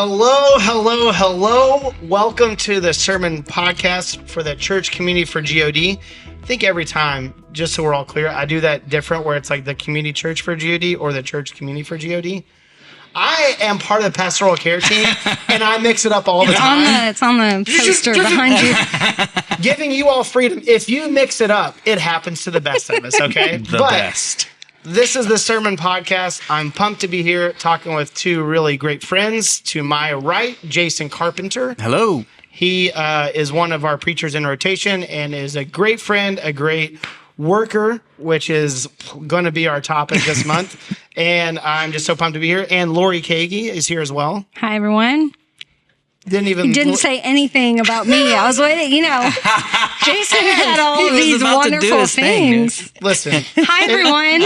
Hello, hello, hello. Welcome to the sermon podcast for the Church Community for GOD. I think every time, just so we're all clear, I do that different where it's like the Community Church for GOD or the Church Community for GOD. I am part of the pastoral care team, and I mix it up all the time. It's on the poster behind you. Giving you all freedom. If you mix it up, it happens to the best of us, okay? The best. This is the Sermon Podcast. I'm pumped to be here talking with two really great friends. To my right, Jason Carpenter. Hello. He is one of our preachers in rotation and is a great friend, a great worker, which is going to be our topic this month. And I'm just so pumped to be here. And Laurie Kagay is here as well. Hi, everyone. Didn't say anything about me. I was waiting, Jason had all of these wonderful things. Listen. Hi, everyone.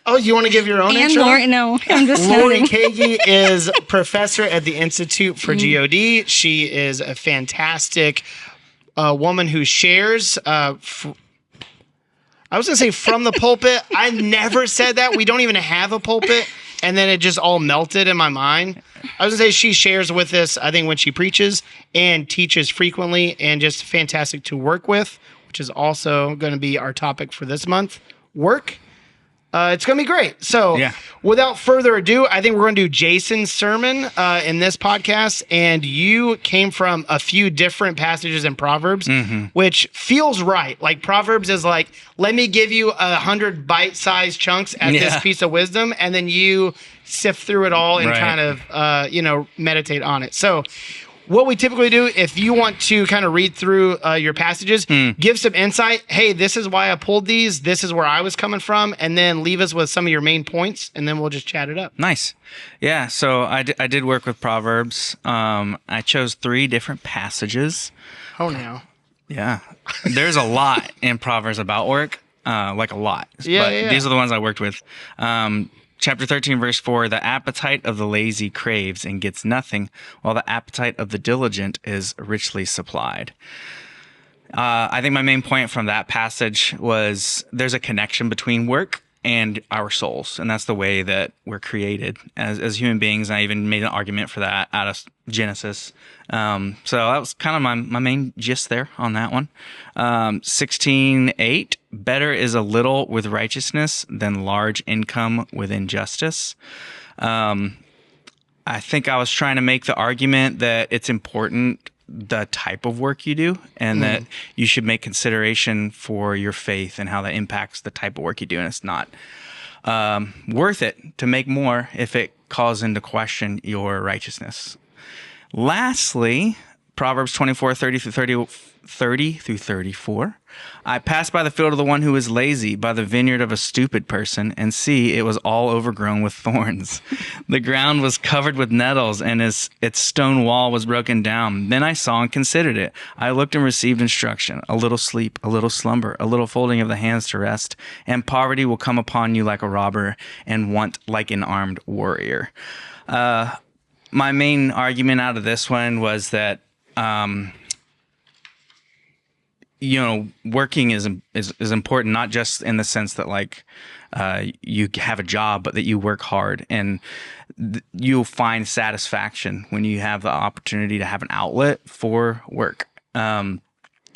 Oh, you want to give your own And intro? Laurie, no, I'm just Laurie standing. Kagay is professor at the Institute for GOD. She is a fantastic woman who shares. I was going to say from the pulpit. I never said that. We don't even have a pulpit. And then it just all melted in my mind. I was going to say she shares with us, I think, when she preaches and teaches frequently and just fantastic to work with, which is also going to be our topic for this month, work. It's going to be great. So without further ado, I think we're going to do Jason's sermon in this podcast. And you came from a few different passages in Proverbs, which feels right. Like Proverbs is like, let me give you 100 bite-sized chunks at this piece of wisdom. And then you sift through it all and kind of, meditate on it. So what we typically do, if you want to kind of read through your passages, give some insight. Hey, this is why I pulled these. This is where I was coming from. And then leave us with some of your main points, and then we'll just chat it up. Nice. Yeah, so I did work with Proverbs. I chose 3 different passages. Oh, no. Yeah. There's a lot in Proverbs about work, like a lot. Yeah. These are the ones I worked with. Chapter 13, verse 4, the appetite of the lazy craves and gets nothing, while the appetite of the diligent is richly supplied. I think my main point from that passage was there's a connection between work and our souls, and that's the way that we're created as human beings. I even made an argument for that out of Genesis. So that was kind of my main gist there on that one. 16:8, better is a little with righteousness than large income with injustice. I think I was trying to make the argument that it's important the type of work you do, and that you should make consideration for your faith and how that impacts the type of work you do. And it's not worth it to make more if it calls into question your righteousness. Lastly, Proverbs 24:30 through 34. I passed by the field of the one who is lazy, by the vineyard of a stupid person, and see, it was all overgrown with thorns. The ground was covered with nettles, and its stone wall was broken down. Then I saw and considered it. I looked and received instruction. A little sleep, a little slumber, a little folding of the hands to rest, and poverty will come upon you like a robber, and want like an armed warrior. My main argument out of this one was that working is important, not just in the sense that you have a job, but that you work hard and you'll find satisfaction when you have the opportunity to have an outlet for work.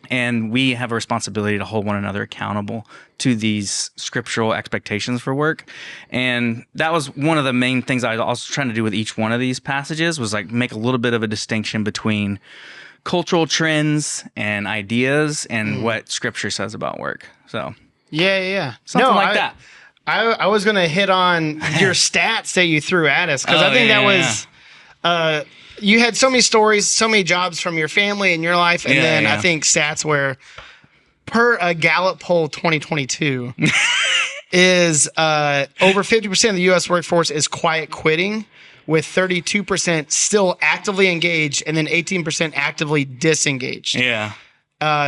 And we have a responsibility to hold one another accountable to these scriptural expectations for work. And that was one of the main things I was also trying to do with each one of these passages, was make a little bit of a distinction between cultural trends and ideas and what scripture says about work. So something like that. I was going to hit on your stats that you threw at us, because I think that was you had so many stories, so many jobs from your family and your life, and then I think stats where per a Gallup poll 2022 is over 50% of the U.S. workforce is quiet quitting, with 32% still actively engaged, and then 18% actively disengaged. Yeah.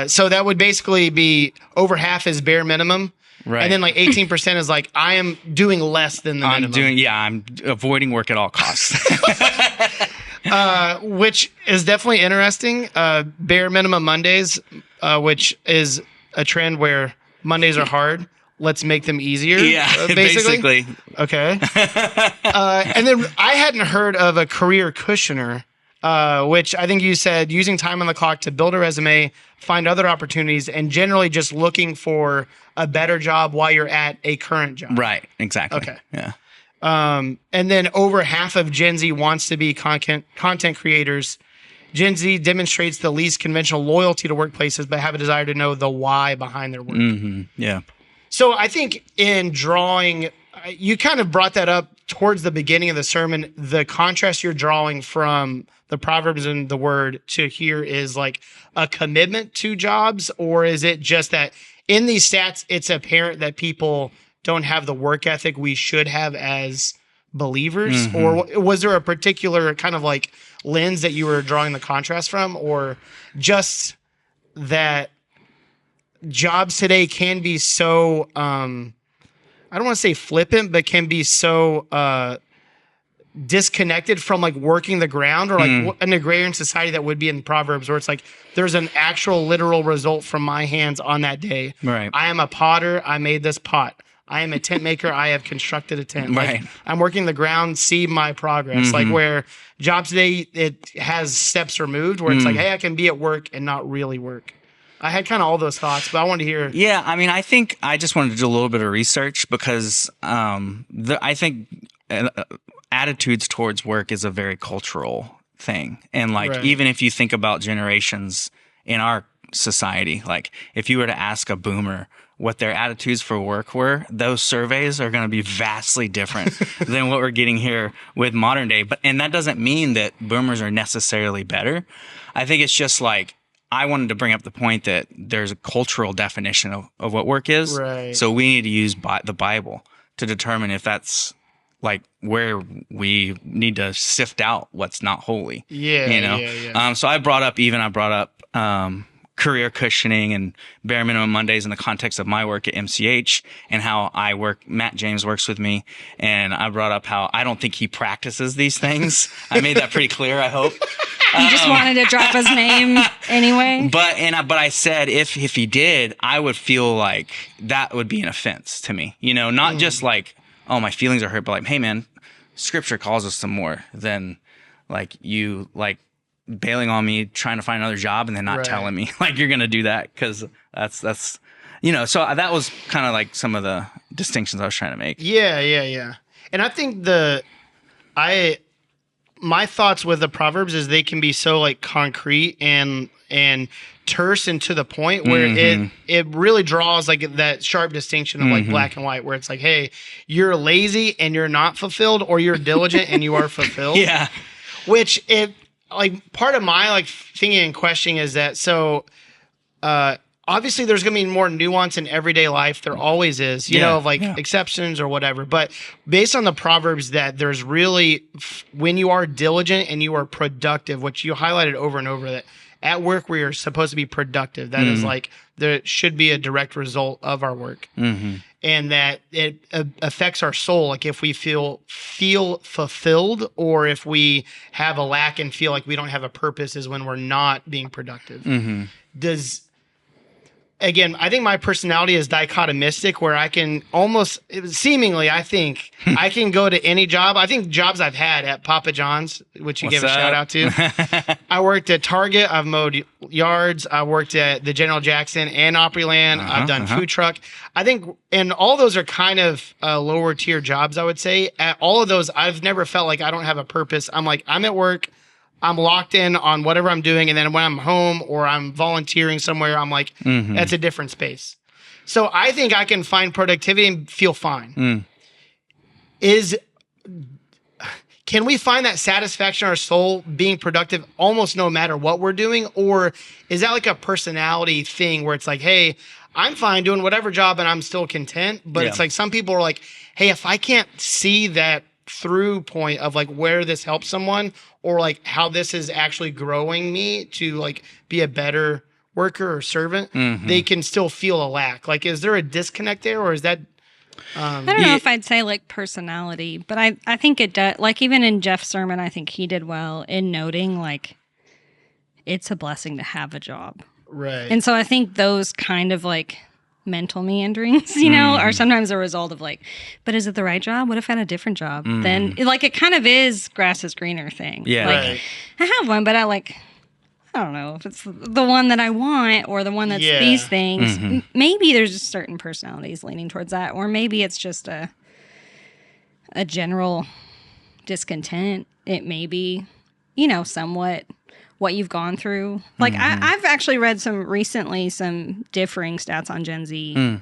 So that would basically be over half is bare minimum. Right. And then 18% is I am doing less than the minimum. I'm avoiding work at all costs. Which is definitely interesting. Bare minimum Mondays, which is a trend where Mondays are hard. let's make them easier. Yeah, basically. Okay. And then I hadn't heard of a career cushioner, which I think you said using time on the clock to build a resume, find other opportunities, and generally just looking for a better job while you're at a current job. Right. Exactly. Okay. Yeah. And then over half of Gen Z wants to be content creators. Gen Z demonstrates the least conventional loyalty to workplaces, but have a desire to know the why behind their work. Mm-hmm. Yeah. So I think in drawing, you kind of brought that up towards the beginning of the sermon. The contrast you're drawing from the Proverbs and the Word to here is like a commitment to jobs, or is it just that in these stats, it's apparent that people don't have the work ethic we should have as believers? Mm-hmm. Or was there a particular kind of like lens that you were drawing the contrast from, or just that jobs today can be so, I don't want to say flippant, but can be so disconnected from like working the ground, or like an agrarian society that would be in Proverbs, where it's like there's an actual literal result from my hands on that day. Right. I am a potter. I made this pot. I am a tent maker. I have constructed a tent. Right. Like, I'm working the ground, see my progress. Like where jobs today, it has steps removed where it's like, hey, I can be at work and not really work. I had kind of all those thoughts, but I wanted to hear. Yeah, I mean, I think I just wanted to do a little bit of research because I think attitudes towards work is a very cultural thing. And like, Right. even if you think about generations in our society, like if you were to ask a boomer what their attitudes for work were, those surveys are going to be vastly different than what we're getting here with modern day. And that doesn't mean that boomers are necessarily better. I think it's just like, I wanted to bring up the point that there's a cultural definition of what work is. Right. So we need to use the Bible to determine if that's like where we need to sift out what's not holy. Yeah. You know? Yeah. So I brought up career cushioning and bare minimum Mondays in the context of my work at MCH and how I work. Matt James works with me, and I brought up how I don't think he practices these things. I made that pretty clear, I hope. You just wanted to drop his name anyway. But I said if he did, I would feel like that would be an offense to me. You know, not just like, oh, my feelings are hurt, but like, hey man, Scripture calls us to more than like you like bailing on me, trying to find another job, and then not Right. telling me like you're gonna do that, because that's you know. So that was kind of like some of the distinctions I was trying to make. Yeah. And I think my thoughts with the Proverbs is they can be so like concrete and terse and to the point where it really draws like that sharp distinction of like black and white, where it's like, hey, you're lazy and you're not fulfilled, or you're diligent and you are fulfilled. Yeah. Which like part of my like thinking and questioning is that, so obviously there's going to be more nuance in everyday life. There always is, you know, of like exceptions or whatever. But based on the Proverbs, that there's really, when you are diligent and you are productive, which you highlighted over and over, that at work we are supposed to be productive. That is like, there should be a direct result of our work. And that it affects our soul. Like if we feel fulfilled, or if we have a lack and feel like we don't have a purpose, is when we're not being productive. Again, I think my personality is dichotomistic, where I can almost, seemingly, I think, I can go to any job. I think jobs I've had at Papa John's, which you gave a shout out to. I worked at Target. I've mowed yards. I worked at the General Jackson and Opryland. I've done food truck. I think, and all those are kind of lower tier jobs, I would say. At all of those, I've never felt like I don't have a purpose. I'm like, I'm at work. I'm locked in on whatever I'm doing. And then when I'm home or I'm volunteering somewhere, I'm like, that's a different space. So I think I can find productivity and feel fine. Can we find that satisfaction in our soul being productive almost no matter what we're doing? Or is that like a personality thing where it's like, hey, I'm fine doing whatever job and I'm still content. But it's like some people are like, hey, if I can't see that through point of like where this helps someone, or like how this is actually growing me to like be a better worker or servant, they can still feel a lack. Like, is there a disconnect there, or is that? I don't know if I'd say like personality, but I think it does. Like even in Jeff's sermon, I think he did well in noting like it's a blessing to have a job. Right. And so I think those kind of like mental meanderings, you know, are sometimes a result of like, but is it the right job? What if I had a different job? Then like it kind of is grass is greener thing. Yeah. Like Right. I have one, but I don't know if it's the one that I want or the one that's these things. Maybe there's just certain personalities leaning towards that, or maybe it's just a general discontent. It may be, you know, somewhat what you've gone through. Like I've actually read some differing stats on Gen Z.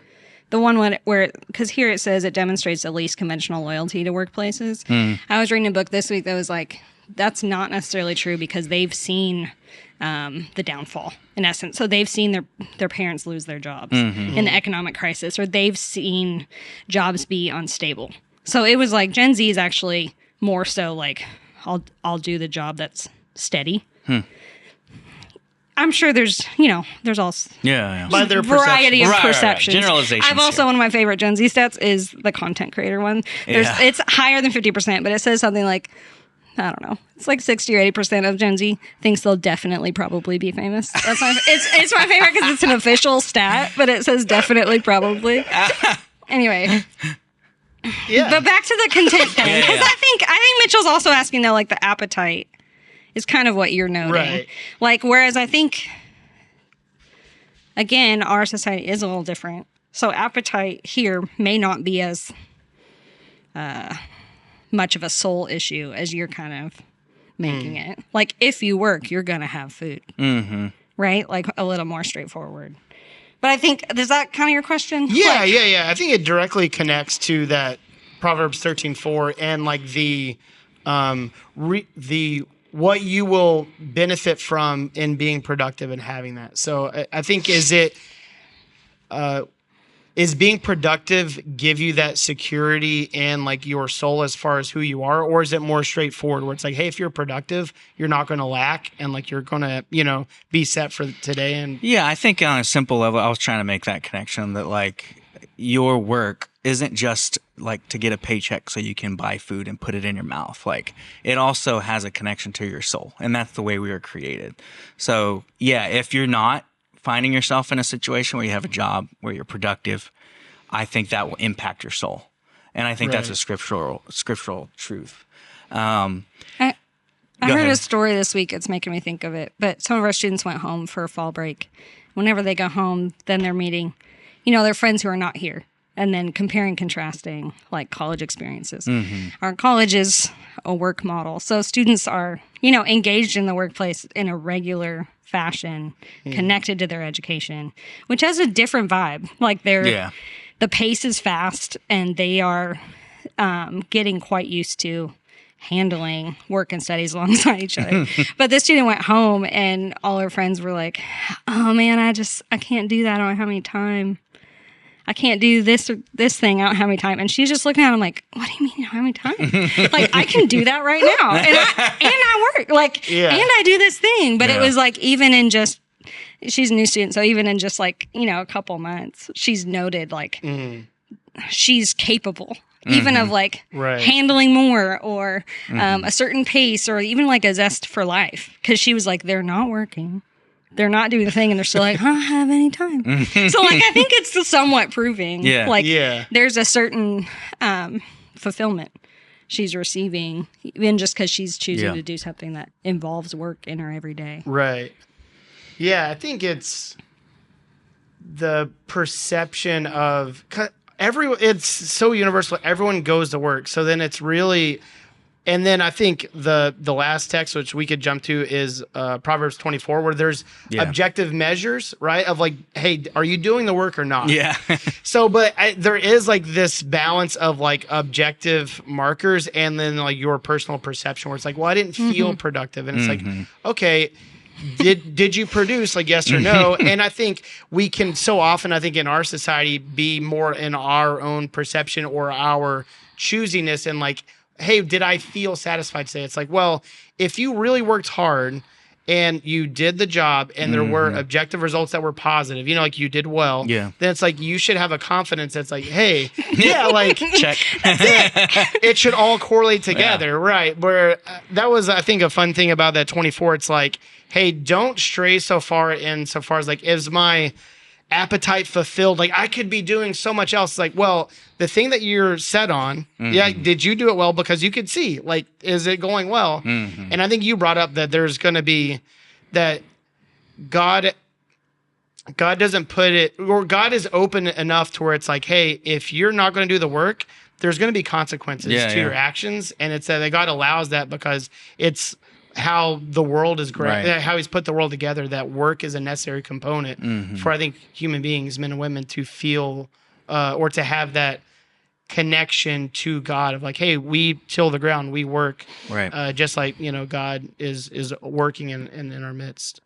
The one where, because here it says it demonstrates the least conventional loyalty to workplaces. I was reading a book this week that was like, that's not necessarily true because they've seen the downfall in essence. So they've seen their parents lose their jobs in the economic crisis, or they've seen jobs be unstable. So it was like Gen Z is actually more so like, I'll do the job that's steady. I'm sure there's all By their variety of Right. perceptions. Generalizations I've also, here. one of my favorite Gen Z stats is the content creator one. It's higher than 50%, but it says something like, I don't know, it's like 60 or 80% of Gen Z thinks they'll definitely probably be famous. It's my favorite because it's an official stat, but it says definitely probably. Anyway. Yeah. But back to the content thing, because I think Mitchell's also asking though, like the appetite is kind of what you're noting. Right. Like, whereas I think, again, our society is a little different. So appetite here may not be as much of a soul issue as you're kind of making it. Like, if you work, you're going to have food. Right? Like, a little more straightforward. But I think, is that kind of your question? Yeah. I think it directly connects to that Proverbs 13:4 and like the what you will benefit from in being productive and having that. So I think is being productive give you that security and like your soul as far as who you are, or is it more straightforward where it's like, hey, if you're productive, you're not going to lack and like you're going to, you know, be set for today? And Yeah, I think on a simple level, I was trying to make that connection that like your work isn't just like to get a paycheck so you can buy food and put it in your mouth. Like it also has a connection to your soul, and that's the way we were created. So yeah, if you're not finding yourself in a situation where you have a job where you're productive, I think that will impact your soul. And I think that's a scriptural truth. I heard a story this week. It's making me think of it. But some of our students went home for fall break. Whenever they go home, then they're meeting, you know, their friends who are not here. And then comparing, contrasting like college experiences. Our college is a work model. So students are, you know, engaged in the workplace in a regular fashion, connected to their education, which has a different vibe. Like the pace is fast and they are getting quite used to handling work and studies alongside each other. But this student went home and all her friends were like, oh man, I can't do that. I don't have any time. I can't do this or this thing. I don't have any time. And she's just looking at him like, what do you mean you don't have any time? Like, I can do that right now. And I work. Like, and I do this thing. But it was like, even in just, she's a new student. So even in just like, you know, a couple months, she's noted like she's capable. Even of like handling more or a certain pace or even like a zest for life. Because she was like, they're not working. They're not doing the thing, and they're still like, I don't have any time. So, like, I think it's somewhat proving. There's a certain fulfillment she's receiving, even just because she's choosing to do something that involves work in her every day. Right. Yeah, I think it's the perception of it's so universal. Everyone goes to work. So then it's really... And then I think the last text, which we could jump to, is Proverbs 24, where there's objective measures, right? Of like, hey, are you doing the work or not? Yeah. So, but there is like this balance of like objective markers and then like your personal perception, where it's like, well, I didn't feel productive, and it's like, okay, did you produce, like, yes or no? And I think we can so often, I think in our society, be more in our own perception or our choosiness and like, hey, did I feel satisfied today? It's like, well, if you really worked hard and you did the job and there were objective results that were positive, you know, like you did well, then it's like you should have a confidence that's like, hey, like, check. It should all correlate together, right? Where that was, I think, a fun thing about that 24. It's like, hey, don't stray so far as like, is my appetite fulfilled. Like I could be doing so much else. Like, well, the thing that you're set on, did you do it well? Because you could see, like, is it going well? And I think you brought up that there's going to be that God doesn't put it, or God is open enough to where it's like, hey, if you're not going to do the work, there's going to be consequences to your actions. And it's that God allows that because it's how the world is how he's put the world together, that work is a necessary component for, I think, human beings, men and women, to feel or to have that connection to God of like, hey, we till the ground, we work, just like, God is working in our midst.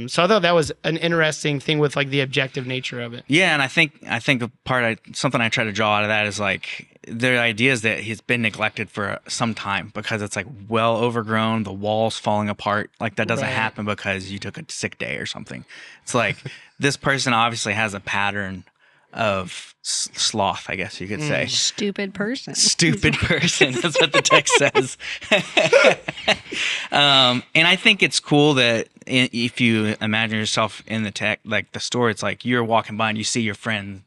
So I thought that was an interesting thing with like the objective nature of it. Yeah, and I think something I try to draw out of that is like the idea is that he's been neglected for some time because it's like well overgrown, the walls falling apart. Like that doesn't happen because you took a sick day or something. It's like this person obviously has a pattern of sloth, I guess you could say. Stupid person. Stupid person. That's what the text says. And I think it's cool that if you imagine yourself in the tech, like the story, it's like you're walking by and you see your friend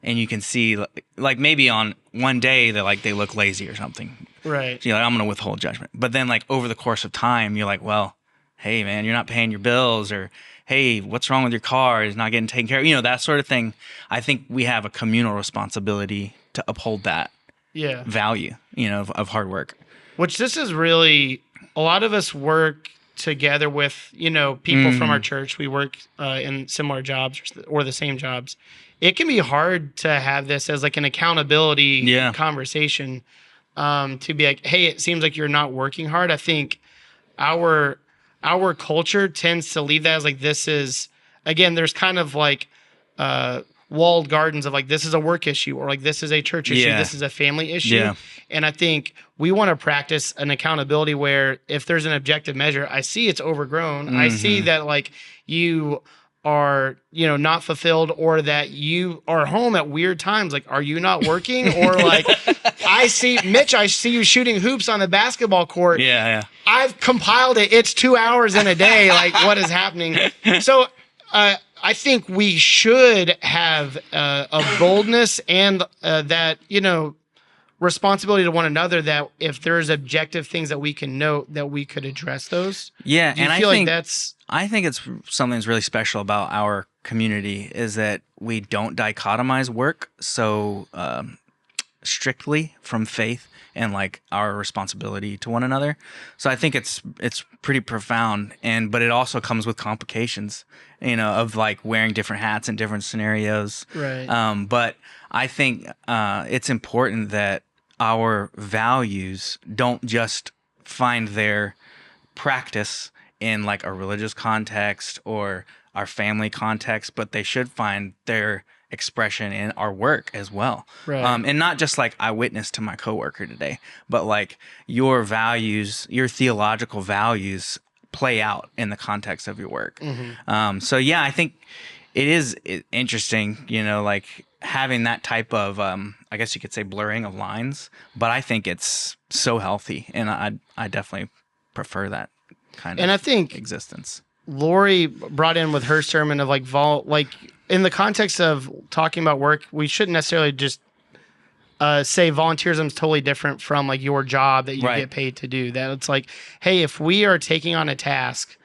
and you can see like maybe on one day that like they look lazy or something. Right. So you're like, I'm going to withhold judgment. But then like over the course of time, you're like, well, hey man, you're not paying your bills, or hey, what's wrong with your car? It's not getting taken care of. That sort of thing. I think we have a communal responsibility to uphold that value, of hard work. Which this is really, a lot of us work together with, people from our church. We work in similar jobs or the same jobs. It can be hard to have this as like an accountability conversation, to be like, hey, it seems like you're not working hard. I think our culture tends to leave that as like, this is, again, there's kind of like walled gardens of like, this is a work issue, or like, this is a church issue, this is a family issue. Yeah. And I think we want to practice an accountability where if there's an objective measure, I see it's overgrown. I see that like you are, not fulfilled, or that you are home at weird times. Like, are you not working? Or like, I see you shooting hoops on the basketball court. Yeah. I've compiled it. It's 2 hours in a day. Like, what is happening? So, I think we should have a boldness and that, responsibility to one another, that if there's objective things that we can note, that we could address those. Yeah, and I think it's something that's really special about our community is that we don't dichotomize work so strictly from faith and like our responsibility to one another. So I think it's pretty profound, but it also comes with complications, of like wearing different hats in different scenarios. Right. But I think it's important that our values don't just find their practice in like a religious context or our family context, but they should find their expression in our work as well. Right. And not just like I witnessed to my coworker today, but like your values, your theological values play out in the context of your work. So yeah, I think it is interesting, like having that type of, I guess you could say blurring of lines, but I think it's so healthy, and I definitely prefer that kind of I think existence. Laurie brought in with her sermon of like in the context of talking about work, we shouldn't necessarily just say volunteerism is totally different from like your job that you get paid to do. That it's like, hey, if we are taking on a task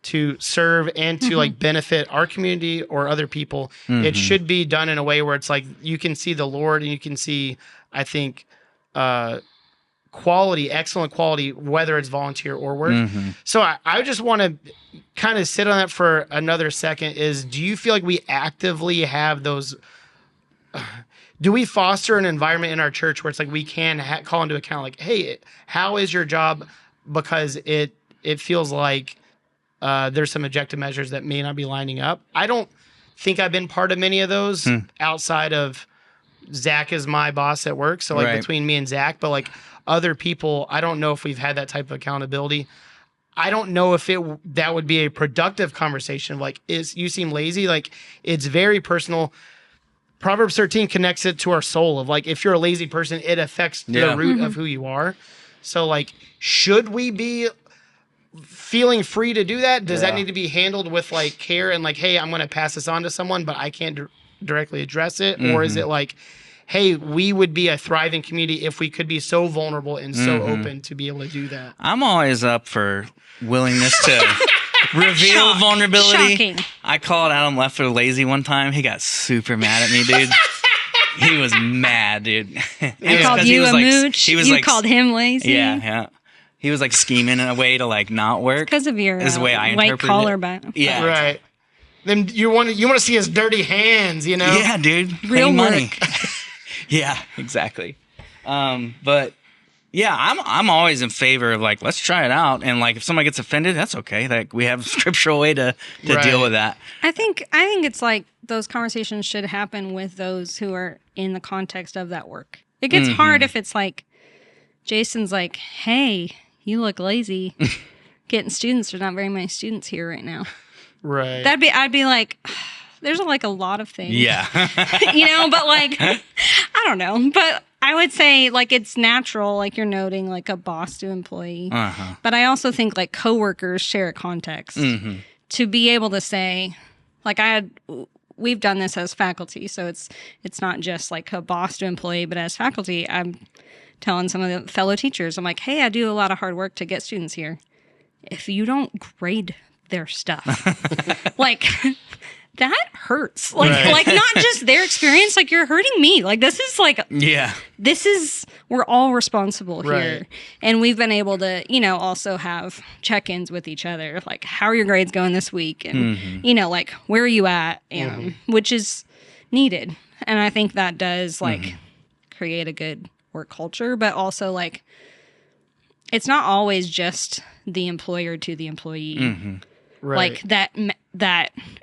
to serve and to like benefit our community or other people, it should be done in a way where it's like you can see the Lord and you can see, I think, excellent quality, whether it's volunteer or work. So I just want to kind of sit on that for another second. Do you feel like we actively have those? Do we foster an environment in our church where it's like we can call into account, like, hey, how is your job? Because it feels like there's some objective measures that may not be lining up. I don't think I've been part of many of those outside of Zach is my boss at work. So like between me and Zach, but like other people, I don't know if we've had that type of accountability. I don't know if that would be a productive conversation. Like, you seem lazy. Like, it's very personal. Proverbs 13 connects it to our soul of like, if you're a lazy person, it affects the root of who you are. So like, should we be feeling free to do that? Does that need to be handled with like care and like, hey, I'm going to pass this on to someone, but I can't directly address it? Or is it like, hey, we would be a thriving community if we could be so vulnerable and so open to be able to do that? I'm always up for willingness to reveal vulnerability. Shocking. I called Adam Leffler lazy one time. He got super mad at me, dude. He was mad, dude. I called you a mooch. You called him lazy. Yeah. He was like scheming in a way to like not work. Because of your is the way I white collar it. Yeah. Right. Then you want to see his dirty hands, you know? Yeah, dude. Real Pay work. money. Yeah, exactly. But yeah, I'm always in favor of like, let's try it out. And like, if somebody gets offended, that's okay. Like we have a scriptural way to deal with that. I think it's like those conversations should happen with those who are in the context of that work. It gets hard if it's like, Jason's like, hey, you look lazy. Getting students. There's not very many students here right now. Right. I'd be like, there's like a lot of things. Yeah. But like, I don't know. But I would say like it's natural, like you're noting like a boss to employee. But I also think like coworkers share a context to be able to say, like we've done this as faculty. So it's not just like a boss to employee, but as faculty, I'm telling some of the fellow teachers, I'm like, hey, I do a lot of hard work to get students here. If you don't grade their stuff, like that hurts. Like, like not just their experience, like you're hurting me. Like this is like, we're all responsible here. And we've been able to, also have check-ins with each other. Like, how are your grades going this week? And, like, where are you at? And which is needed. And I think that does like create a good work culture, but also like, it's not always just the employer to the employee. Like that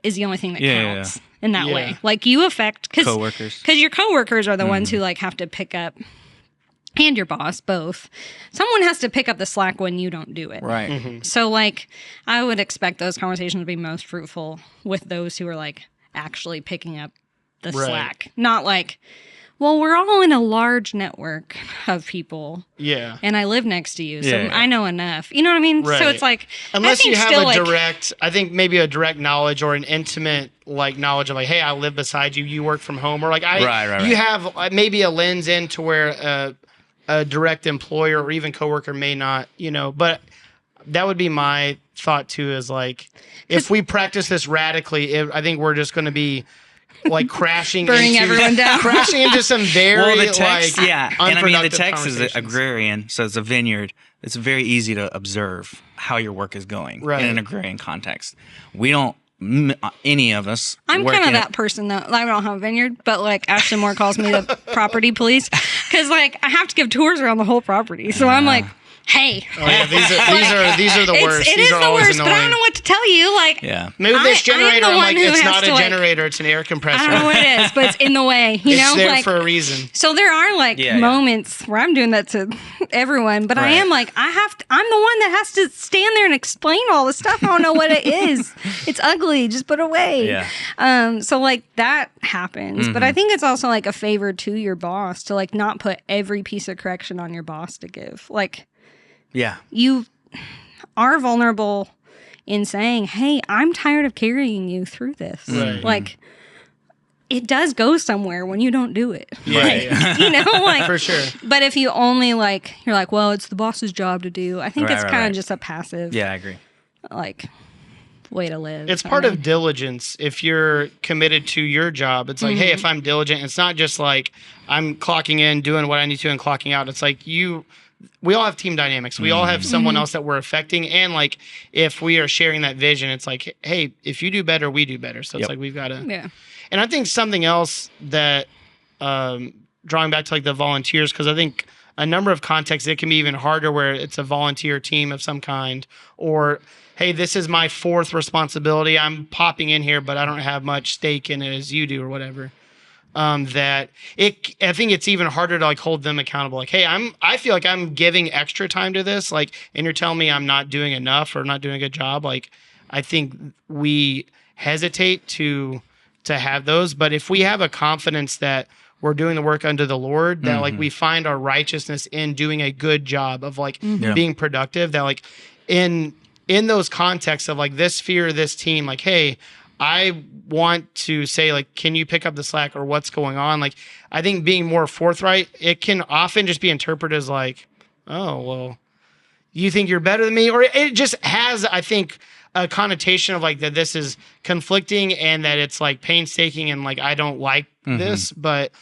is the only thing that counts in that way. Like you affect coworkers, because your coworkers are the ones who like have to pick up, and your boss both. Someone has to pick up the slack when you don't do it. Right. So like I would expect those conversations to be most fruitful with those who are like actually picking up the slack, not like, well, we're all in a large network of people. Yeah. And I live next to you, so I know enough. You know what I mean? Right. So it's like, unless you have a direct, I think maybe a direct knowledge or an intimate like knowledge of like, hey, I live beside you, you work from home, or like you have maybe a lens into where a direct employer or even coworker may not, but that would be my thought too, is like, if we practice this radically, I think we're just going to be like burning everyone down, crashing into some very the text, like and I mean the text is agrarian, so it's a vineyard. It's very easy to observe how your work is going in an agrarian context. We don't. Any of us. I'm kind of that person though. I don't have a vineyard, but like Ashton Moore calls me the property police because like I have to give tours around the whole property. So I'm like, hey, these are the worst. It is the worst, but I don't know what to tell you. Like, move this generator. I'm like, it's not a generator; it's an air compressor. I don't know what it is, but it's in the way. It's there for a reason. So there are like moments where I'm doing that to everyone, but I am like, I'm the one that has to stand there and explain all the stuff. I don't know what it is. It's ugly. Just put it away. Yeah. So like that happens, but I think it's also like a favor to your boss to like not put every piece of correction on your boss to give. Like. Yeah. You are vulnerable in saying, hey, I'm tired of carrying you through this. Right. Like, it does go somewhere when you don't do it. Like, for sure. But if you only like, you're like, well, it's the boss's job to do. I think it's kind of just a passive. Yeah, I agree. Like, way to live. It's part of diligence. If you're committed to your job, it's like, hey, if I'm diligent, it's not just like I'm clocking in, doing what I need to and clocking out. It's like we all have team dynamics. We all have someone else that we're affecting. And like, if we are sharing that vision, it's like, hey, if you do better, we do better. So it's like, we've got to. Yeah. And I think something else that, drawing back to like the volunteers, because I think a number of contexts, it can be even harder where it's a volunteer team of some kind, or, hey, this is my fourth responsibility. I'm popping in here, but I don't have much stake in it as you do or whatever. I think it's even harder to like hold them accountable. Like, hey, I feel like I'm giving extra time to this, like, and you're telling me I'm not doing enough or not doing a good job. Like, I think we hesitate to have those, but if we have a confidence that we're doing the work unto the Lord, that like we find our righteousness in doing a good job of like being productive, that like in in those contexts of like this sphere, this team, like, hey, I want to say, like, can you pick up the slack or what's going on? Like, I think being more forthright, it can often just be interpreted as like, oh, well, you think you're better than me? Or it just has, I think, a connotation of like that this is conflicting and that it's like painstaking and like I don't like this. But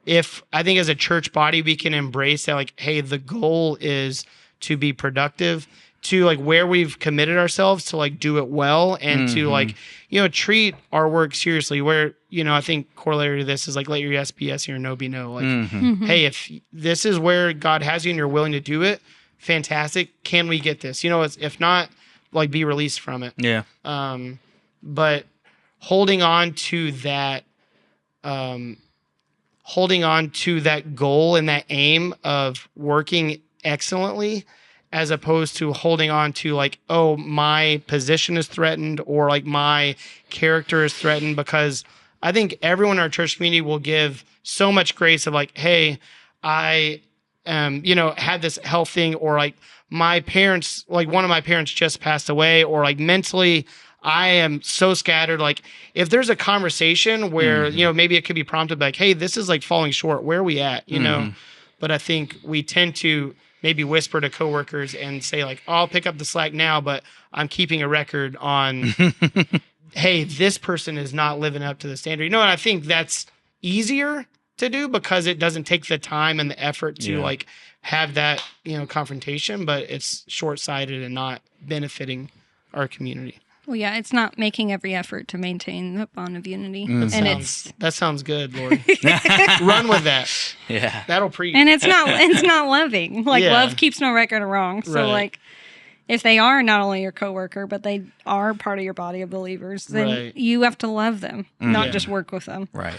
if I think as a church body, we can embrace that, like, hey, the goal is to be productive, to like where we've committed ourselves to like do it well and to like, treat our work seriously, where, I think corollary to this is like, let your yes be yes and your no be no. Like, hey, if this is where God has you and you're willing to do it, fantastic. Can we get this? If not, like, be released from it. Yeah. But holding on to that goal and that aim of working excellently, as opposed to holding on to like, oh, my position is threatened or like my character is threatened, because I think everyone in our church community will give so much grace of like, hey, I had this health thing, or like my parents, like one of my parents just passed away, or like mentally I am so scattered. Like if there's a conversation where, maybe it could be prompted like, hey, this is like falling short. Where are we at? But I think we tend to maybe whisper to coworkers and say like, oh, I'll pick up the slack now, but I'm keeping a record on, hey, this person is not living up to the standard. And I think that's easier to do because it doesn't take the time and the effort to like have that, confrontation, but it's short-sighted and not benefiting our community. Well, yeah, it's not making every effort to maintain the bond of unity. That sounds good, Laurie. Run with that. Yeah. That'll preach. And it's not loving. Like love keeps no record of wrong. So like if they are not only your coworker, but they are part of your body of believers, then you have to love them, not just work with them. Right.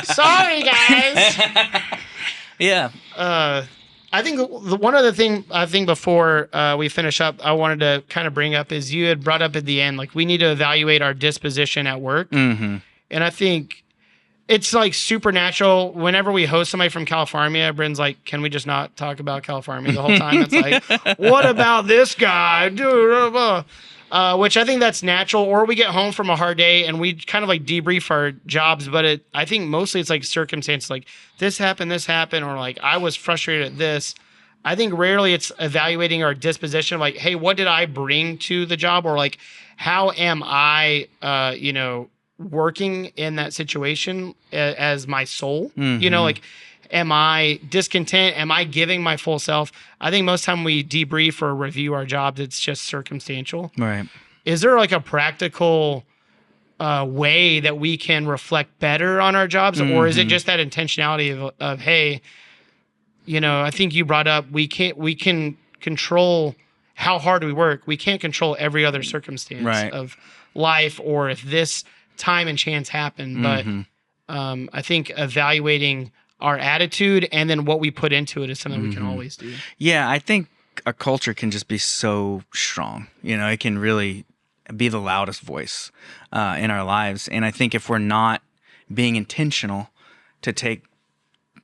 Sorry, guys. Yeah. I think one other thing before we finish up, I wanted to kind of bring up is you had brought up at the end, like we need to evaluate our disposition at work. And I think it's like supernatural. Whenever we host somebody from California, Bryn's like, can we just not talk about California the whole time? It's like, what about this guy? Which I think that's natural. Or we get home from a hard day and we kind of like debrief our jobs, but I think mostly it's like circumstances, like this happened, or like I was frustrated at this. I think rarely it's evaluating our disposition, like, hey, what did I bring to the job? Or like, how am I, working in that situation as my soul? Like, am I discontent? Am I giving my full self? I think most time we debrief or review our jobs, it's just circumstantial. Right. Is there like a practical way that we can reflect better on our jobs? Or is it just that intentionality of hey, I think you brought up, we can control how hard we work. We can't control every other circumstance of life, or if this time and chance happen. But I think evaluating our attitude and then what we put into it is something we can always do. Yeah, I think a culture can just be so strong. It can really be the loudest voice in our lives. And I think if we're not being intentional to take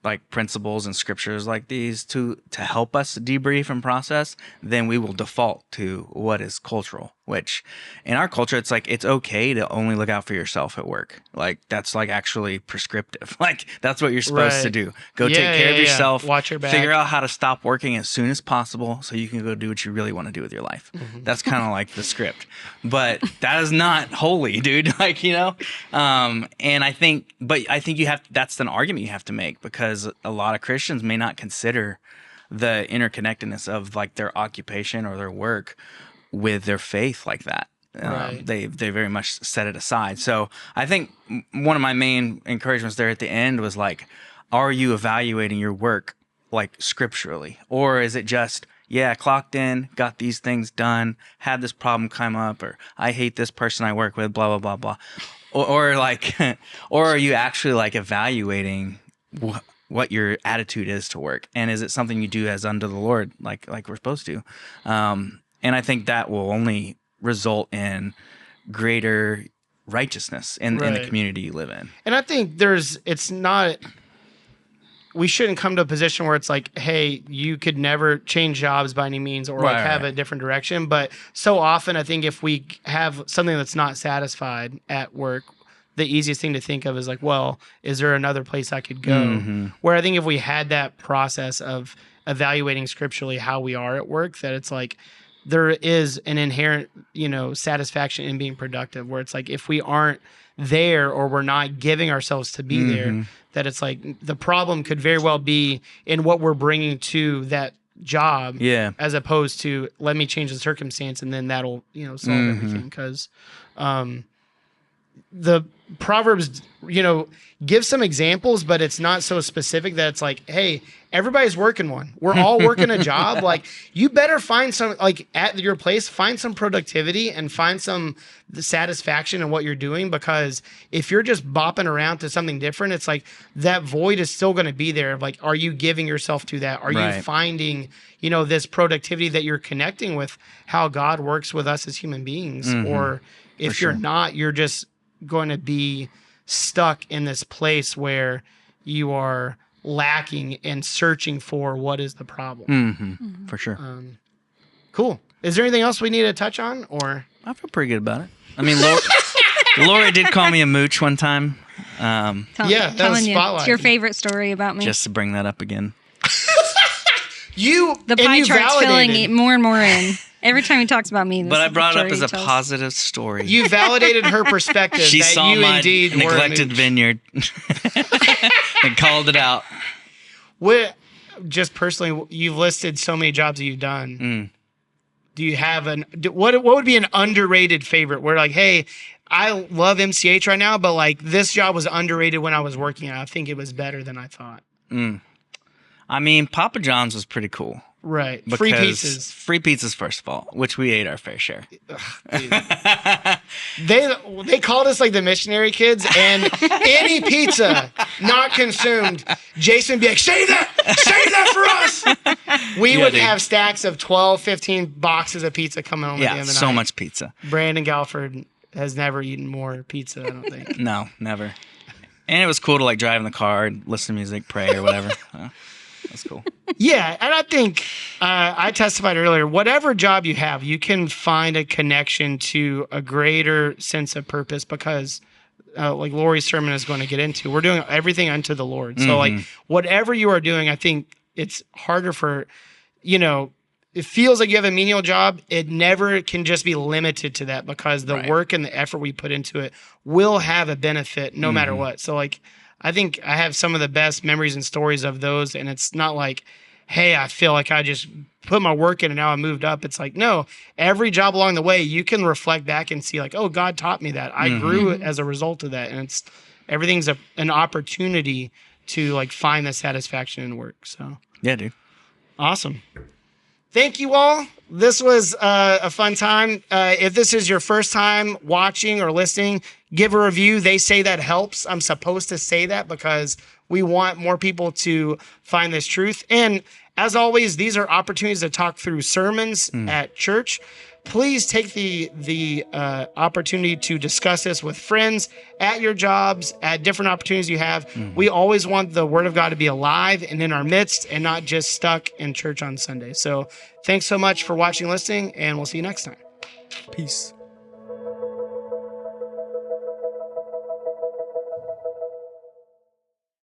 like principles and scriptures like these to help us debrief and process, then we will default to what is cultural, which in our culture, it's like, it's okay to only look out for yourself at work. Like that's like actually prescriptive. Like that's what you're supposed to do. Go take care of yourself, watch your back, figure out how to stop working as soon as possible so you can go do what you really want to do with your life. That's kind of like the script, but that is not holy, dude. Like, and I think that's an argument you have to make, because a lot of Christians may not consider the interconnectedness of like their occupation or their work with their faith like that. They very much set it aside. So I think one of my main encouragements there at the end was like, are you evaluating your work like scripturally? Or is it just, clocked in, got these things done, had this problem come up, or I hate this person I work with, blah, blah, blah, blah. Or are you actually like evaluating what your attitude is to work, and is it something you do as unto the Lord, like we're supposed to? And I think that will only result in greater righteousness in the community you live in. And I think we shouldn't come to a position where it's like, hey, you could never change jobs by any means or have a different direction. But so often, I think if we have something that's not satisfied at work, the easiest thing to think of is like, well, is there another place I could go? Where I think if we had that process of evaluating scripturally how we are at work, that it's like there is an inherent, satisfaction in being productive, where it's like if we aren't there or we're not giving ourselves to be there, that it's like the problem could very well be in what we're bringing to that job, as opposed to let me change the circumstance and then that'll solve everything. Because the Proverbs give some examples, but it's not so specific that it's like, hey, everybody's working one. We're all working a job. Like, you better find some, like, at your place, find some productivity and find some satisfaction in what you're doing, because if you're just bopping around to something different, it's like that void is still going to be there. Like, are you giving yourself to that? Are you finding, this productivity that you're connecting with how God works with us as human beings? Or if you're not, you're just going to be stuck in this place where you are lacking and searching for what is the problem. For sure. Cool. Is there anything else we need to touch on? Or I feel pretty good about it. I mean, Laurie did call me a mooch one time. That was spotlight. It's your favorite story about me. Just to bring that up again. The pie chart's filling it more and more in. Every time he talks about me. But I brought it up as a positive story. You validated her perspective. She that saw you my indeed neglected vineyard and called it out. Just personally, you've listed so many jobs that you've done. Do you have what would be an underrated favorite? Where like, hey, I love MCH right now, but like this job was underrated when I was working, and I think it was better than I thought. I mean, Papa John's was pretty cool. Right. Free pizzas. Free pizzas, first of all, which we ate our fair share. They called us like the missionary kids, and any pizza not consumed, Jason would be like, save that for us. We would have stacks of 12, 15 boxes of pizza coming home at the end of the night. So much pizza. Brandon Galford has never eaten more pizza, I don't think. No, never. And it was cool to like drive in the car and listen to music, pray or whatever. That's cool. Yeah, and I think I testified earlier, whatever job you have, you can find a connection to a greater sense of purpose, because like Laurie's sermon is going to get into, we're doing everything unto the Lord. So like whatever you are doing, I think it's harder for, it feels like you have a menial job. It never can just be limited to that, because the work and the effort we put into it will have a benefit no matter what. So like, I think I have some of the best memories and stories of those. And it's not like, hey, I feel like I just put my work in and now I moved up. It's like, no, every job along the way, you can reflect back and see like, oh, God taught me that. I grew as a result of that. And everything's an opportunity to like find the satisfaction in work. So yeah, dude. Awesome. Thank you all. This was a fun time. If this is your first time watching or listening, give a review. They say that helps. I'm supposed to say that because we want more people to find this truth. And as always, these are opportunities to talk through sermons at church. Please take the opportunity to discuss this with friends, at your jobs, at different opportunities you have. We always want the Word of God to be alive and in our midst and not just stuck in church on Sunday. So thanks so much for watching and listening, and we'll see you next time. Peace.